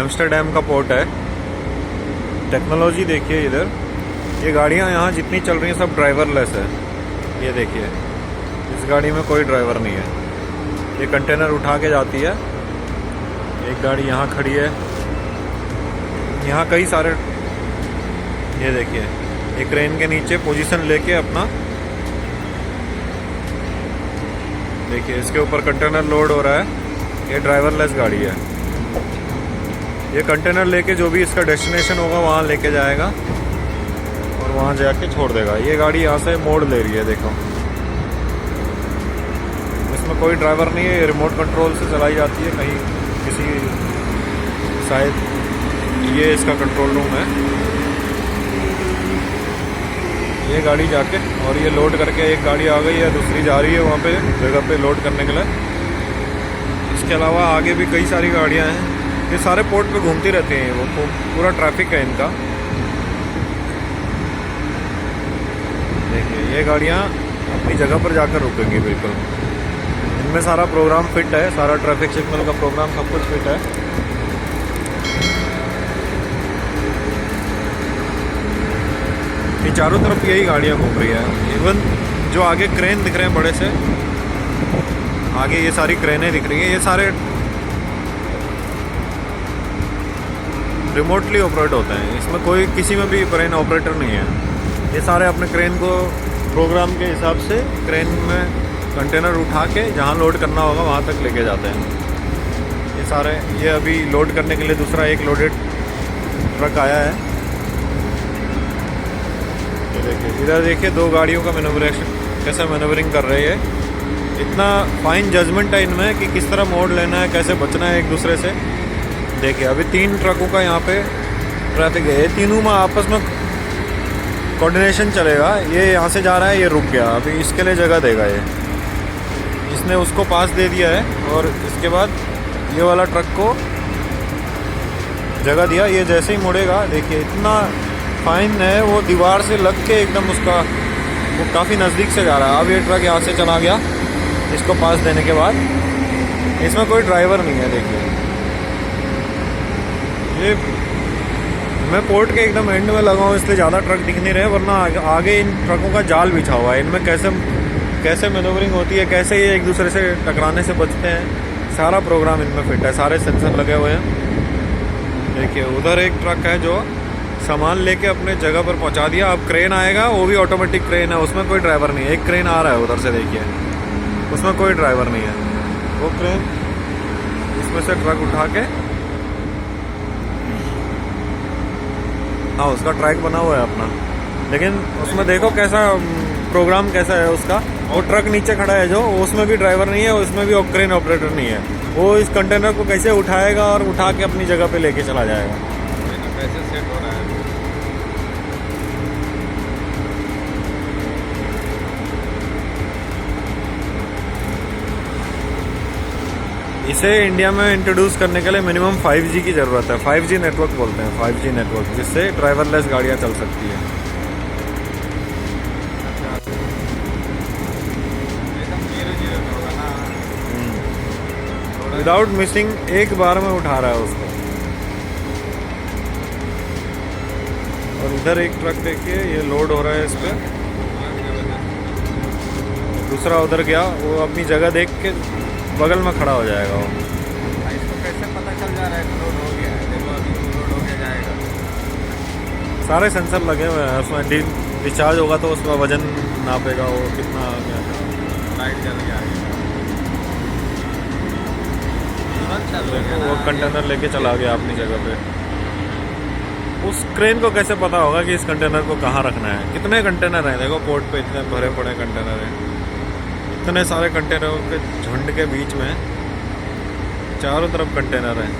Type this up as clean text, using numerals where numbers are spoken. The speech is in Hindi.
एम्स्टर्डम का पोर्ट है। टेक्नोलॉजी देखिए इधर, ये गाड़ियाँ यहाँ जितनी चल रही हैं सब ड्राइवरलेस है। ये देखिए, इस गाड़ी में कोई ड्राइवर नहीं है। ये कंटेनर उठा के जाती है। एक गाड़ी यहाँ खड़ी है, यहाँ कई सारे, ये देखिए एक क्रेन के नीचे पोजीशन लेके अपना, देखिए इसके ऊपर कंटेनर लोड हो रहा है। ये ड्राइवरलेस गाड़ी है। ये कंटेनर लेके जो भी इसका डेस्टिनेशन होगा वहाँ लेके जाएगा और वहाँ जाके छोड़ देगा। ये गाड़ी यहाँ से मोड़ ले रही है, देखो इसमें कोई ड्राइवर नहीं है। ये रिमोट कंट्रोल से चलाई जाती है। कहीं किसी, शायद ये इसका कंट्रोल रूम है। ये गाड़ी जाके और ये लोड करके, एक गाड़ी आ गई है, दूसरी जा रही है वहाँ पे जगह पे लोड करने के लिए। इसके अलावा आगे भी कई सारी गाड़ियाँ हैं। ये सारे पोर्ट पे घूमती रहती हैं। वो पूरा ट्रैफिक है इनका। देखिए ये गाड़ियाँ अपनी जगह पर जाकर रुकेंगी बिल्कुल। इनमें सारा प्रोग्राम फिट है, सारा ट्रैफिक सिग्नल का प्रोग्राम सब कुछ फिट है। ये चारों तरफ यही गाड़ियाँ घूम रही है। इवन जो आगे क्रेन दिख रहे हैं बड़े से, आगे ये सारी क्रेनें दिख रही हैं, ये सारे रिमोटली ऑपरेट होते हैं। इसमें कोई, किसी में भी क्रेन ऑपरेटर नहीं है। ये सारे अपने क्रेन को प्रोग्राम के हिसाब से क्रेन में कंटेनर उठा के जहाँ लोड करना होगा वहाँ तक लेके जाते हैं। ये सारे, ये अभी लोड करने के लिए दूसरा एक लोडेड ट्रक आया है। ये देखिए, इधर देखिए दो गाड़ियों का मैन्यूवरेशन, कैसे मैन्यूवरिंग कर रही है। इतना फाइन जजमेंट है इनमें कि किस तरह मोड़ लेना है, कैसे बचना है एक दूसरे से। देखिए अभी 3 ट्रकों का यहाँ पे ट्रैफिक है। ये तीनों में आपस में कोऑर्डिनेशन चलेगा। ये यहाँ से जा रहा है, ये रुक गया, अभी इसके लिए जगह देगा। ये इसने उसको पास दे दिया है और इसके बाद ये वाला ट्रक को जगह दिया। ये जैसे ही मुड़ेगा, देखिए इतना फाइन है, वो दीवार से लग के एकदम उसका, वो काफ़ी नज़दीक से जा रहा है। अब ये ट्रक यहाँ से चला गया इसको पास देने के बाद। इसमें कोई ड्राइवर नहीं है। देखिए ये, मैं पोर्ट के एकदम एंड में लगा हूँ इसलिए ज़्यादा ट्रक दिख नहीं रहे, वरना आगे इन ट्रकों का जाल बिछा हुआ है। इनमें कैसे मैनूवरिंग होती है, कैसे ये एक दूसरे से टकराने से बचते हैं, सारा प्रोग्राम इनमें फिट है। सारे सेंसर लगे हुए हैं। देखिए उधर एक ट्रक है जो सामान लेके अपने जगह पर पहुंचा दिया। अब क्रेन आएगा, वो भी ऑटोमेटिक क्रेन है, उसमें कोई ड्राइवर नहीं है। एक क्रेन आ रहा है उधर से, देखिए उसमें कोई ड्राइवर नहीं है। वो क्रेन इसमें से ट्रक उठा के, हाँ उसका ट्रैक बना हुआ है अपना, लेकिन उसमें देखो कैसा प्रोग्राम कैसा है उसका। वो ट्रक नीचे खड़ा है जो, उसमें भी ड्राइवर नहीं है, उसमें भी क्रेन ऑपरेटर नहीं है। वो इस कंटेनर को कैसे उठाएगा और उठा के अपनी जगह पे लेके चला जाएगा। कैसे सेट हो रहा है। इसे इंडिया में इंट्रोड्यूस करने के लिए मिनिमम 5G की ज़रूरत है। 5G नेटवर्क बोलते हैं, 5G नेटवर्क, जिससे ड्राइवरलेस गाड़ियाँ चल सकती हैं। विदाउट मिसिंग एक बार में उठा रहा है उसको। और इधर एक ट्रक देखिए, ये लोड हो रहा है इस पर। दूसरा उधर गया, वो अपनी जगह देख के बगल में खड़ा हो जाएगा। वो इसको कैसे पता चल जा रहा है कि लोड हो गया है? देखो अभी लोड हो गया जाएगा। सारे सेंसर लगे हुए हैं उसमें। डिस्चार्ज होगा तो उसका वजन नापेगा, वो कितना आ गया। लाइट जल गया है, वो कंटेनर लेके चला गया अपनी जगह पे। उस क्रेन को कैसे पता होगा कि इस कंटेनर को कहाँ रखना है? कितने कंटेनर हैं, देखो पोर्ट पे इतने भरे पड़े कंटेनर हैं। इतने सारे कंटेनरों के झुंड के बीच में चारों तरफ कंटेनर हैं।